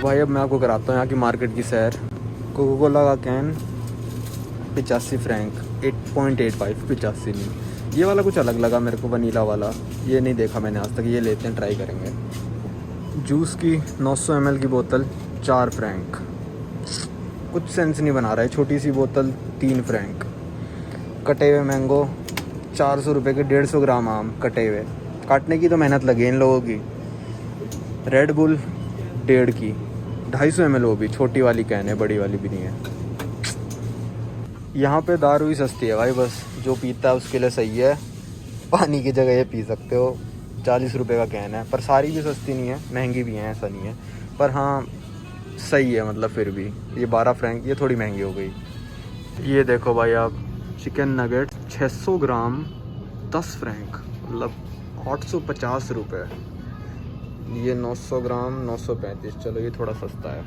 भाई अब मैं आपको कराता हूँ यहाँ की मार्केट की सैर। कोका कोला का कैन 85 फ्रैंक, 8.85, 85 नहीं, ये वाला कुछ अलग लगा मेरे को, वनीला वाला। ये नहीं देखा मैंने आज तक, ये लेते हैं, ट्राई करेंगे। जूस की 900 ml की बोतल 4 फ्रैंक, कुछ सेंस नहीं बना रहा है। छोटी सी बोतल 3 फ्रैंक। कटे हुए मैंगो 400 रुपये के 150 ग्राम आम कटे हुए, काटने की तो मेहनत लगी इन लोगों की। रेड बुल 1.5 की, 250 ml, वो भी छोटी वाली कैन है, बड़ी वाली भी नहीं है। यहाँ पे दारू ही सस्ती है भाई, बस जो पीता है उसके लिए सही है। पानी की जगह ये पी सकते हो। 40 रुपये का कैन है, पर सारी भी सस्ती नहीं है, महंगी भी हैं, ऐसा नहीं है। पर हाँ सही है, मतलब फिर भी ये 12 फ्रैंक, ये थोड़ी महंगी हो गई। ये देखो भाई आप, चिकन नगेट 600 ग्राम 10 फ्रैंक, मतलब 850 रुपये। ये 900 ग्राम 935, चलो ये थोड़ा सस्ता है।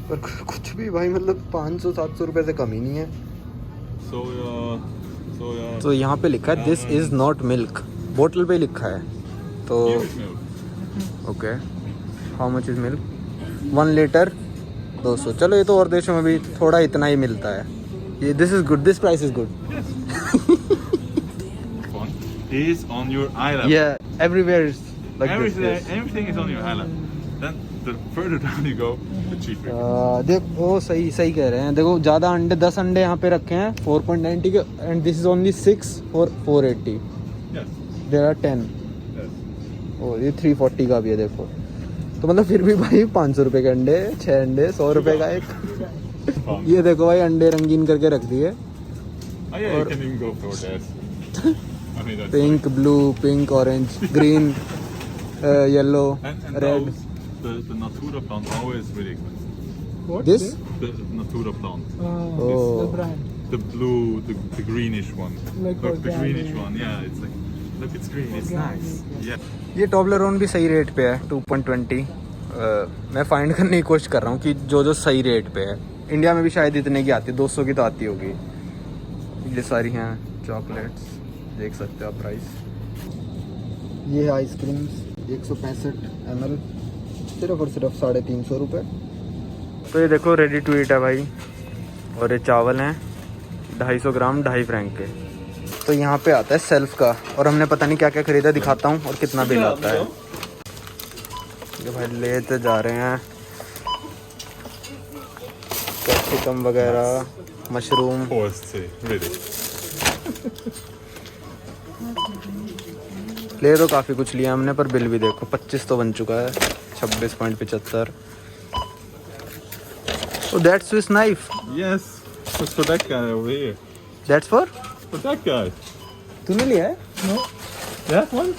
पर कुछ भी भाई, मतलब 500-700 रुपये से कम ही नहीं है। तो यहाँ पे लिखा है दिस इज़ नॉट मिल्क, बोतल पे लिखा है। तो okay, how much is milk? 1 litre 200। चलो ये तो और देशों में भी थोड़ा इतना ही मिलता है। ये this is good, this price is good. is on your island. Yeah, everywhere is like everything, this. Yes. everything is on your island. Then the further down you go, the cheaper. देखो सही सही कह रहे हैं। देखो ज़्यादा अंडे, 10 अंडे यहाँ पे रखे हैं 4.90 के, and this is only 6 for 480. Yes. There are 10। Yes. और ये 340 का भी है देखो। तो मतलब फिर भी भाई 500 रुपये के अंडे, 6 अंडे 100 रुपये का एक। ये देखो भाई अंडे रंगीन करके रख दिए। Oh yeah, you can even go for this. I mean that's pink, blue, pink, orange, green, yellow, and red. those, the Natura plant always really expensive. This The Natura plant. Oh. The brand. The blue, the greenish one. Like Look, the organic. greenish one. Yeah, it's like, look, it's green. It's nice. Yeah. ये टॉबलेरोन भी सही rate पे है 2.20। मैं find करने की कोशिश कर रहा हूँ कि जो सही रेट पे है। इंडिया में भी शायद इतने की आती है, 200 की तो आती होगी। ये सारी हैं चॉकलेट्स, देख सकते हो आप प्राइस। ये है आइसक्रीम्स 165 ml, सिर्फ और सिर्फ 350 रुपये। तो ये देखो रेडी टू ईट है भाई, और ये चावल हैं 250 ग्राम 2.5 फ्रैंक के। तो यहाँ पे आता है सेल्फ का, और हमने पता नहीं क्या क्या खरीदा, दिखाता हूँ और कितना बिल आता है। ये भाई लेते जा रहे हैं कैप्सिकम वगैरह, मशरूम। Really. ले तो काफ़ी कुछ लिया हमने, पर बिल भी देखो 25 तो बन चुका है, 26.75। Oh, that's Swiss knife. Yes. That's for that guy over here. That's for? For that guy. तूने लिया है? No. That one?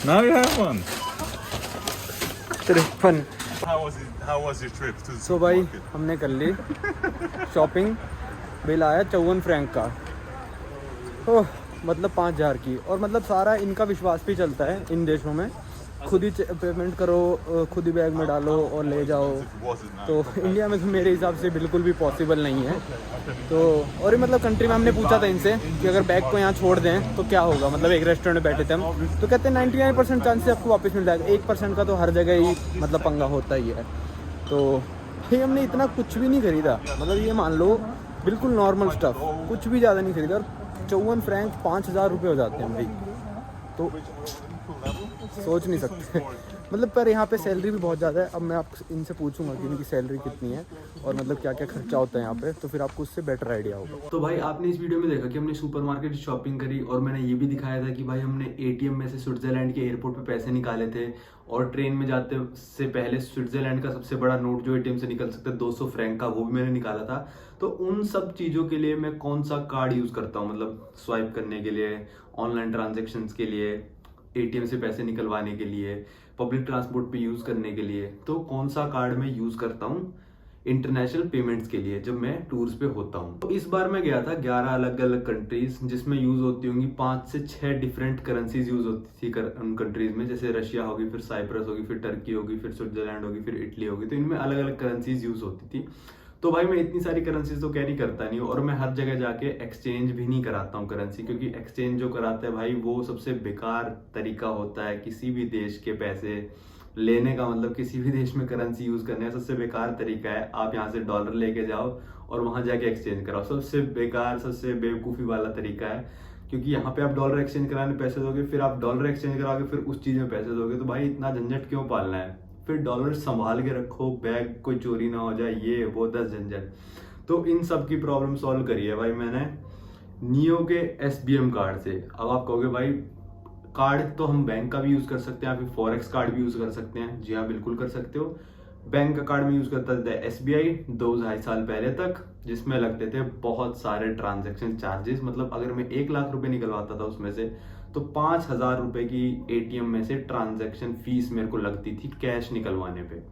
Now you have one. 53। How was your trip to the सो भाई supermarket? हमने कर ली शॉपिंग, बिल आया 54 Frank का। ओह, मतलब 5000 की। और मतलब सारा इनका विश्वास भी चलता है इन देशों में, खुद ही पेमेंट करो, खुद ही बैग में डालो और ले जाओ। Was it nice? तो इंडिया में तो मेरे हिसाब से बिल्कुल भी पॉसिबल नहीं है। तो और ये मतलब कंट्री में हमने पूछा था इनसे कि अगर बैग को यहाँ छोड़ दें तो क्या होगा, मतलब एक रेस्टोरेंट में बैठे थे हम, तो कहते हैं 99% चांस आपको वापस मिल जाएगा, 1% का तो हर जगह ही मतलब पंगा होता ही है। तो भाई हमने इतना कुछ भी नहीं खरीदा, मतलब ये मान लो बिल्कुल नॉर्मल स्टफ, कुछ भी ज़्यादा नहीं खरीदा, और 54 फ्रैंक 5000 रुपये हो जाते हैं भाई। तो सोच नहीं सकते। मतलब पर यहाँ पे सैलरी भी बहुत ज़्यादा है। अब मैं आप इनसे पूछूंगा कि इनकी सैलरी कितनी है और मतलब क्या क्या खर्चा होता है यहाँ पे, तो फिर आपको उससे बेटर आइडिया होगा। तो भाई आपने इस वीडियो में देखा कि हमने सुपरमार्केट शॉपिंग करी, और मैंने ये भी दिखाया था कि भाई हमने एटीएम में से स्विट्जरलैंड के एयरपोर्ट पे पैसे निकाले थे, और ट्रेन में जाते से पहले स्विट्जरलैंड का सबसे बड़ा नोट जो एटीएम से निकल सकता है 200 फ्रैंक का, वो भी मैंने निकाला था। तो उन सब चीज़ों के लिए मैं कौन सा कार्ड यूज़ करता हूँ, मतलब स्वाइप करने के लिए, ऑनलाइन ट्रांजेक्शन्स के लिए, एटीएम से पैसे निकलवाने के लिए, पब्लिक ट्रांसपोर्ट पे यूज़ करने के लिए, तो कौन सा कार्ड मैं यूज़ करता हूँ इंटरनेशनल पेमेंट्स के लिए जब मैं टूर्स पे होता हूँ। तो इस बार मैं गया था 11 अलग अलग कंट्रीज, जिसमें यूज़ होती होंगी 5 से 6 डिफरेंट करेंसीज यूज़ होती थी उन कंट्रीज में, जैसे रशिया होगी, फिर साइप्रस होगी, फिर टर्की होगी, फिर स्विट्जरलैंड होगी, फिर इटली होगी। तो इनमें अलग अलग करेंसीज यूज़ होती थी। तो भाई मैं इतनी सारी करेंसीज तो कैरी करता नहीं हूँ, और मैं हर जगह जाके एक्सचेंज भी नहीं कराता हूँ करेंसी, क्योंकि एक्सचेंज जो कराता है भाई वो सबसे बेकार तरीका होता है किसी भी देश के पैसे लेने का मतलब किसी भी देश में करेंसी यूज करने का सबसे बेकार तरीका है आप यहाँ से डॉलर लेके जाओ और वहां जाके एक्सचेंज कराओ। सबसे बेकार, सबसे बेवकूफ़ी वाला तरीका है, क्योंकि यहाँ पे आप डॉलर एक्सचेंज कराने पैसे दोगे, फिर आप डॉलर एक्सचेंज कराओगे, फिर उस चीज़ में पैसे दोगे, तो भाई इतना झंझट क्यों पालना है। फिर डॉलर संभाल के रखो, बैग कोई चोरी ना हो जाए, ये वो 10 झंझट। तो इन सब की प्रॉब्लम सॉल्व करी है भाई मैंने नियो के SBM कार्ड से। अब आप कहोगे भाई कार्ड तो हम बैंक का भी यूज कर सकते हैं, फिर फॉरेक्स कार्ड भी यूज कर सकते हैं। जी हाँ, बिल्कुल कर सकते हो। बैंक का कार्ड में यूज करता था SBI 2-2.5 साल पहले तक, जिसमें लगते थे बहुत सारे ट्रांजैक्शन चार्जेस। मतलब अगर मैं 1 लाख रुपए निकलवाता था उसमें से, तो 5,000 रुपए की ATM में से ट्रांजैक्शन फीस मेरे को लगती थी कैश निकलवाने पे।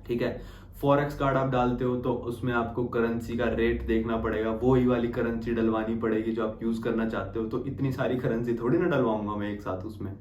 ठीक है, फॉरेक्स कार्ड आप डालते हो तो उसमें आपको करेंसी का रेट देखना पड़ेगा, वही वाली करेंसी डलवानी पड़ेगी जो आप यूज करना चाहते हो। तो इतनी सारी करेंसी थोड़ी ना डलवाऊंगा मैं एक साथ उसमें।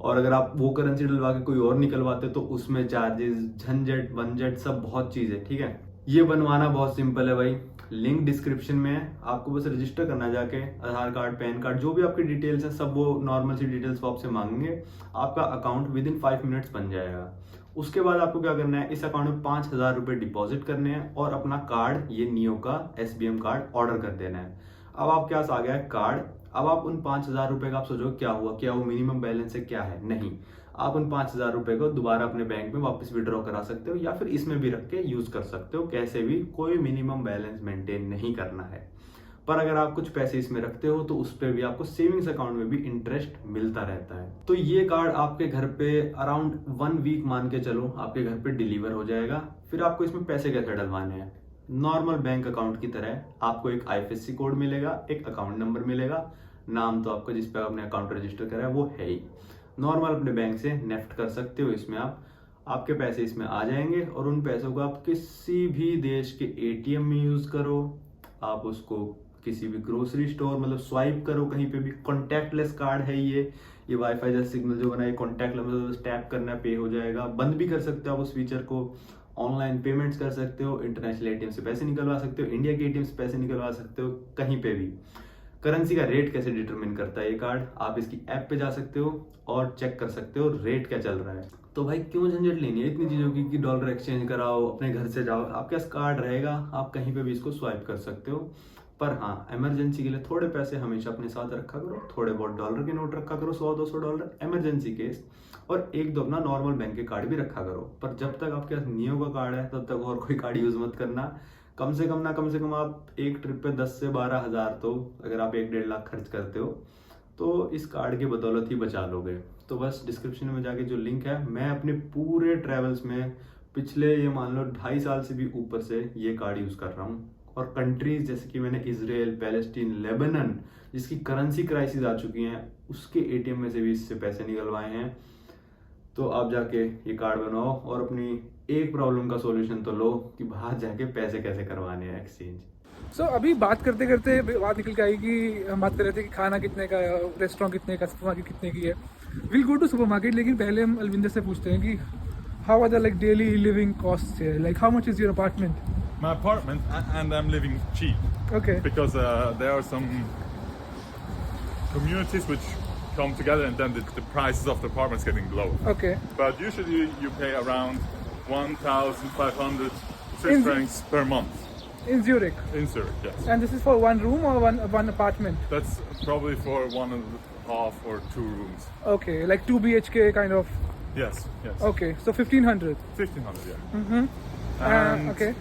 और अगर आप वो करेंसी डलवा के कोई और निकलवाते हो तो उसमें चार्जेस, झंझट वंझट सब बहुत चीज है। ठीक है, ये बनवाना बहुत सिंपल है भाई, लिंक डिस्क्रिप्शन में है। आपको बस रजिस्टर करना जाके, आधार कार्ड, पैन कार्ड, जो भी आपकी डिटेल्स हैं सब वो नॉर्मल सी डिटेल्स वो आपसे मांगेंगे। आपका अकाउंट विदिन 5 मिनट्स बन जाएगा। उसके बाद आपको क्या करना है, इस अकाउंट में 5,000 रुपए डिपॉजिट करने हैं और अपना कार्ड, ये नियो का SBM कार्ड ऑर्डर कर देना है। अब आपके पास आ गया है कार्ड। अब आप उन 5,000 रुपए का आप सोचो क्या हुआ, क्या वो मिनिमम बैलेंस है, क्या है? नहीं, आप उन 5,000 रुपए को दोबारा अपने बैंक में वापस विड्रॉ करा सकते हो या फिर इसमें भी रख के यूज कर सकते हो। कैसे भी, कोई मिनिमम बैलेंस मेंटेन नहीं करना है। पर अगर आप कुछ पैसे इसमें रखते हो तो उस पर भी आपको सेविंग्स अकाउंट में भी इंटरेस्ट मिलता रहता है। तो ये कार्ड आपके घर पे अराउंड 1 वीक मान के चलो आपके घर पे डिलीवर हो जाएगा। फिर आपको इसमें पैसे कैसे डलवाने हैं, नॉर्मल बैंक अकाउंट की तरह आपको एक IFSC कोड मिलेगा, एक अकाउंट नंबर मिलेगा, नाम तो आपका जिस पे आपने अकाउंट रजिस्टर करा है वो है ही। नॉर्मल अपने बैंक से नेफ्ट कर सकते हो इसमें आपके पैसे इसमें आ जाएंगे और उन पैसों को आप किसी भी देश के ATM में यूज करो, आप उसको किसी भी ग्रोसरी स्टोर मतलब स्वाइप करो कहीं पे भी। कॉन्टैक्टलेस कार्ड है ये वाईफाई जैसा सिग्नल जो बना है कॉन्टैक्टलेस, मतलब टैप करना पे हो जाएगा। बंद भी कर सकते हो आप उस फीचर को, ऑनलाइन पेमेंट्स कर सकते हो, इंटरनेशनल ATM से पैसे निकलवा सकते हो, इंडिया के ATM से पैसे निकलवा सकते हो, कहीं पे भी। करेंसी का रेट कैसे डिटरमिन करता है ये कार्ड, आप इसकी ऐप पे जा सकते हो और चेक कर सकते हो रेट क्या चल रहा है। तो भाई क्यों झंझट लेनी है इतनी चीजों की कि डॉलर एक्सचेंज कराओ, अपने घर से जाओ, आपके पास कार्ड रहेगा, आप कहीं पे भी इसको स्वाइप कर सकते हो। पर हाँ, इमरजेंसी के लिए थोड़े पैसे हमेशा अपने साथ रखा करो, थोड़े बहुत डॉलर के नोट रखा करो, 100-200 डॉलर इमरजेंसी केस, और एक दो अपना नॉर्मल बैंक के कार्ड भी रखा करो। पर जब तक आपके पास नियो का कार्ड है तब तक और कोई कार्ड यूज मत करना। कम से कम आप एक ट्रिप पे 10 से 12 हज़ार, तो अगर आप 1-1.5 लाख खर्च करते हो तो इस कार्ड की बदौलत ही बचा लोगे। तो बस डिस्क्रिप्शन में जाके जो लिंक है, मैं अपने पूरे ट्रेवल्स में पिछले ये मान लो 2.5 साल से भी ऊपर से ये कार्ड यूज कर रहा हूँ। और कंट्रीज जैसे कि मैंने इजराइल, पैलेस्टीन, लेबनान जिसकी करेंसी क्राइसिस आ चुकी हैं, उसके ATM में से भी इससे पैसे निकलवाए हैं। तो आप जाके ये कार्ड बनाओ और अपनी एक प्रॉब्लम का सॉल्यूशन तो लो कि बाहर जाके पैसे कैसे करवाने हैं एक्सचेंज। सो अभी बात करते करते बात निकल के आई कि हम बात कर रहे थे कि खाना कितने का, रेस्टोरेंट कितने का, सुपरमार्केट कितने की है। विल गो टू सुपरमार्केट, लेकिन पहले हम अलविंदर से पूछते हैं कि how are the like daily living cost है, like how much is your apartment? My apartment, and I'm living cheap. Okay. Because there are some communities which come together, and then the prices of the apartments getting low. Okay. But usually you pay around 1,500 In- Swiss francs per month In Zurich. in Zurich. Yes. And this is for one room or one apartment? That's probably for 1.5 or 2 rooms. Okay, like 2 BHK kind of. Yes. Yes. Okay, so 1,500. 1,500. Yeah. Mm-hmm. And Okay.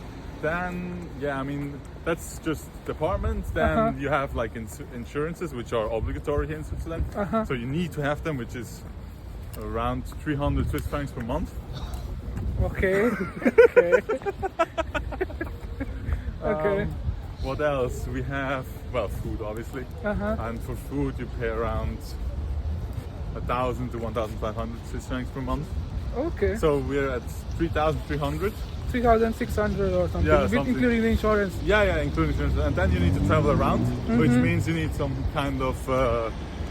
then, yeah, I mean, that's just the apartments. Then you have like insurances, which are obligatory here in Switzerland. So you need to have them, which is around 300 Swiss francs per month. Okay. Okay. Okay. What else? We have, well, food, obviously. And for food, you pay around 1,000 to 1,500 Swiss francs per month. Okay. So we're at 3,300. 3,600 or something, Yeah, with something. including the insurance. Yeah, including insurance. And then you need to travel around, which means you need some kind of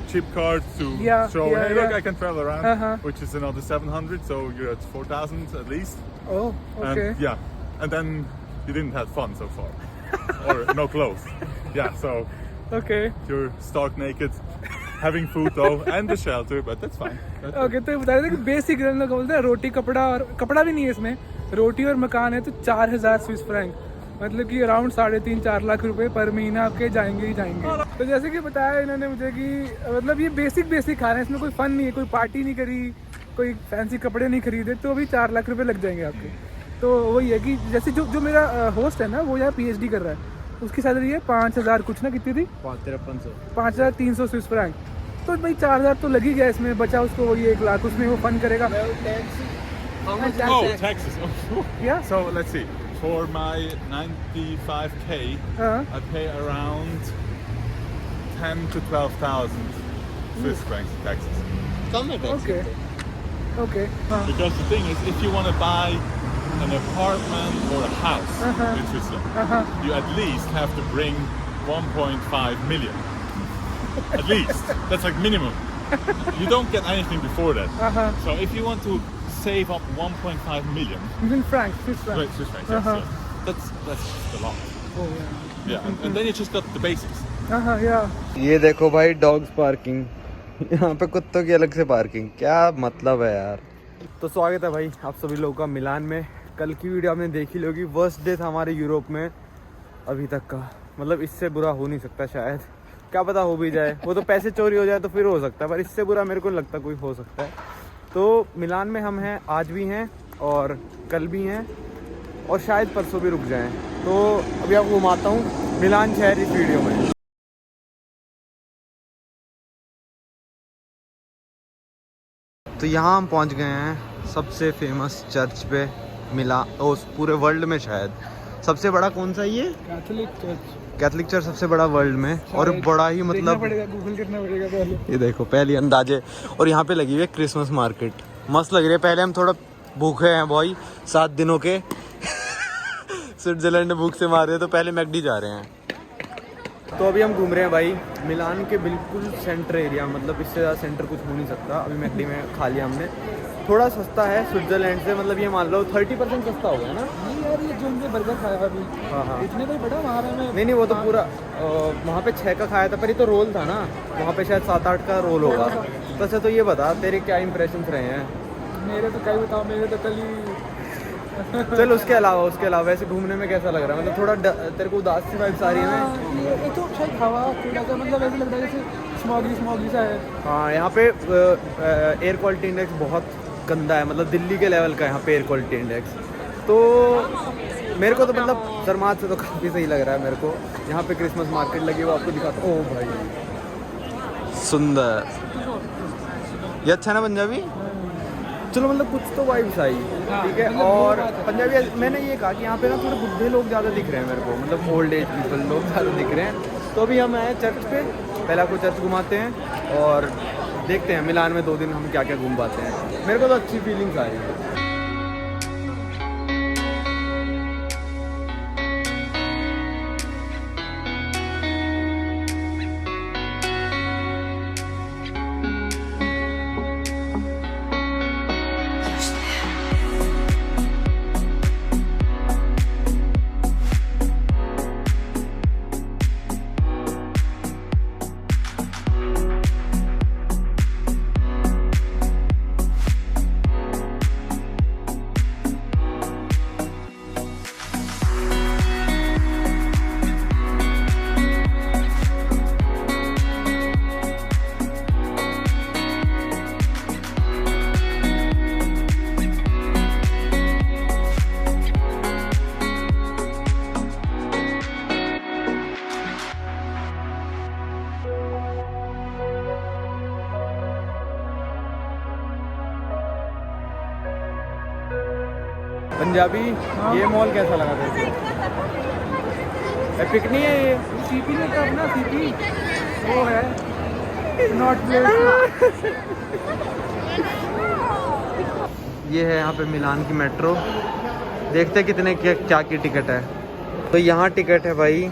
chip card to Yeah, show, yeah, hey, look, yeah. I can travel around, which is another 700. So you're at 4,000 at least. Oh, okay. And, yeah, and then you didn't have fun so far, or no clothes. Yeah, so Okay. you're stark naked. having food though and the shelter, but that's fine. Okay, तो बता रहे थे कि basic लोग बोलते हैं रोटी कपड़ा, और कपड़ा भी नहीं है इसमें, रोटी और मकान है तो 4000 स्विस फ्रैंक, मतलब कि अराउंड 3.5-4 लाख रुपए पर महीना आपके जाएंगे ही जाएंगे। तो जैसे कि बताया इन्होंने मुझे कि मतलब ये बेसिक खाना है, इसमें कोई फन नहीं है, कोई पार्टी नहीं करी, कोई फैंसी कपड़े नहीं खरीदे, तो अभी 4 लाख रुपए लग जाएंगे आपके। तो वही है कि जैसे जो मेरा होस्ट है ना, वो यहाँ PhD कर रहा है, उसकी सैलरी है 5000 कुछ ना, कितनी थी 5300 स्विस फ्रैंक। तो भाई 4000 तो लग ही गया इसमें, बचा उसको वही 1 लाख, उसमें वो फन करेगा। Oh, taxes. Yeah. So let's see. For my 95k, I pay around 10 to 12,000 Swiss francs in taxes. Okay. Because the thing is, if you want to buy an apartment or a house in Switzerland, you at least have to bring 1.5 million. At least. That's like minimum. You don't get anything before that. So if you want to save up 1.5 million Swiss francs. Swiss francs, yes, yes. That's a lot. Oh yeah. Yeah, and then you just got the basics. Yeah. ये देखो भाई dogs parking, यहाँ पे कुत्तों की अलग से parking, क्या मतलब है यार। तो स्वागत है भाई आप सभी लोगों का मिलान में। कल की वीडियो आपने देखी होगी, वर्स्ट डे था हमारे यूरोप में अभी तक का, मतलब इससे बुरा हो नहीं सकता शायद, क्या पता हो भी जाए, वो तो पैसे चोरी हो जाए तो फिर हो सकता है, पर इससे बुरा मेरे को नहीं लगता कोई हो सकता है। तो मिलान में हम हैं, आज भी हैं और कल भी हैं और शायद परसों भी रुक जाएं। तो अभी आपको घुमाता हूँ मिलान शहर इस वीडियो में। तो यहाँ हम पहुँच गए हैं सबसे फेमस चर्च पे, उस पूरे वर्ल्ड में शायद सबसे बड़ा कौन सा ये कैथलिक चर्च सबसे बड़ा वर्ल्ड में, और बड़ा ही मतलब गूगल करना पड़ेगा पहले। ये देखो पहले अंदाजे। और यहाँ पे लगी हुई है क्रिसमस मार्केट, मस्त लग रही है। पहले हम थोड़ा भूखे हैं भाई, 7 दिनों के स्विट्जरलैंड ने भूख से मारे, तो पहले मैकडी जा रहे हैं। तो अभी हम घूम रहे हैं भाई मिलान के बिल्कुल सेंटर एरिया, मतलब इससे ज़्यादा सेंटर कुछ हो नहीं सकता। अभी मैकडी में खा लिया हमने, थोड़ा सस्ता है स्विट्जरलैंड से, मतलब ये मान लो 30% सस्ता हो गया ना। नहीं यार, ये जो हमने बर्गर खाया अभी, हाँ इतने का ही पड़ा वहाँ पे। नहीं वो तो पूरा वहाँ पे 6 का खाया था, पर ये तो रोल था ना, वहाँ पे शायद 7-8 का रोल होगा। तो अच्छा, तो ये बता तेरे क्या इंप्रेशंस रहे हैं? मेरे तो क्या ही बताओ, मेरे तो कल ही चल उसके अलावा वैसे घूमने में कैसा लग रहा है? मतलब थोड़ा तेरे को उदास सी वाइब्स आ रही है? ये तो शायद हवा थोड़ा सा, मतलब ऐसा लग रहा है जैसे स्मॉगी सा है। हाँ, यहाँ पे एयर क्वालिटी इंडेक्स बहुत गंदा है, मतलब दिल्ली के लेवल का यहाँ पे एयर क्वालिटी इंडेक्स। तो मेरे को तो मतलब शर्मात से तो काफ़ी सही लग रहा है मेरे को। यहाँ पे क्रिसमस मार्केट लगी हुई, आपको दिखाता हूँ। ओ भाई सुंदर, ये अच्छा ना पंजाबी। चलो मतलब कुछ तो वाइब्स आई, ठीक है। और पंजाबी मैंने ये कहा कि यहाँ पे ना थोड़े बुढ़े लोग ज़्यादा दिख रहे हैं मेरे को, मतलब ओल्ड एज पीपल लोग ज़्यादा दिख रहे हैं। तो अभी हम आए चर्च पे, पहले आपको चर्च घुमाते हैं और देखते हैं मिलान में 2 दिन हम क्या क्या घूम पाते हैं। मेरे को तो अच्छी फीलिंग्स आ रही है। पंजाबी, ये मॉल कैसा लगा तेरे को? एपिक नहीं है ये? सीपी में कब ना, सीपी वो है नॉट प्लेस। ये है यहाँ पे मिलान की मेट्रो, देखते कितने क्या की टिकट है। तो यहाँ टिकट है भाई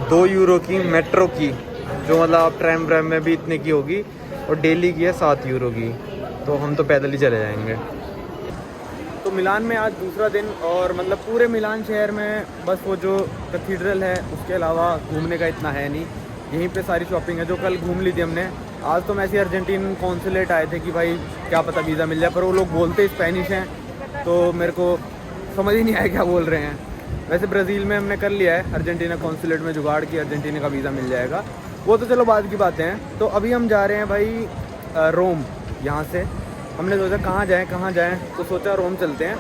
2 यूरो की मेट्रो की, जो मतलब आप ट्रैम में भी इतने की होगी, और डेली की है 7 यूरो की। तो हम तो पैदल ही चले जाएंगे। तो मिलान में आज दूसरा दिन, और मतलब पूरे मिलान शहर में बस वो जो कैथीड्रल है उसके अलावा घूमने का इतना है नहीं। यहीं पे सारी शॉपिंग है जो कल घूम ली थी हमने, आज तो ऐसे अर्जेंटीन कॉन्सुलेट आए थे कि भाई क्या पता वीज़ा मिल जाए, पर वो लोग बोलते स्पेनिश हैं तो मेरे को समझ ही नहीं आया क्या बोल रहे हैं। वैसे ब्राज़ील में हमने कर लिया है अर्जेंटीना कॉन्सुलेट में जुगाड़ की अर्जेंटीना का वीज़ा मिल जाएगा, वो तो चलो बाद की बातें हैं। तो अभी हम जा रहे हैं भाई रोम। यहाँ से हमने सोचा कहाँ जाएं, तो सोचा रोम चलते हैं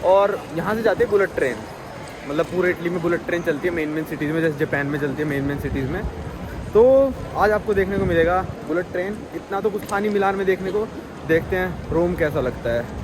और यहाँ से जाते हैं बुलेट ट्रेन, मतलब पूरे इटली में बुलेट ट्रेन चलती है मेन सिटीज़ में, जैसे जापान में चलती है मेन सिटीज़ में। तो आज आपको देखने को मिलेगा बुलेट ट्रेन। इतना तो कुछ था नहीं मिलान में देखने को, देखते हैं रोम कैसा लगता है।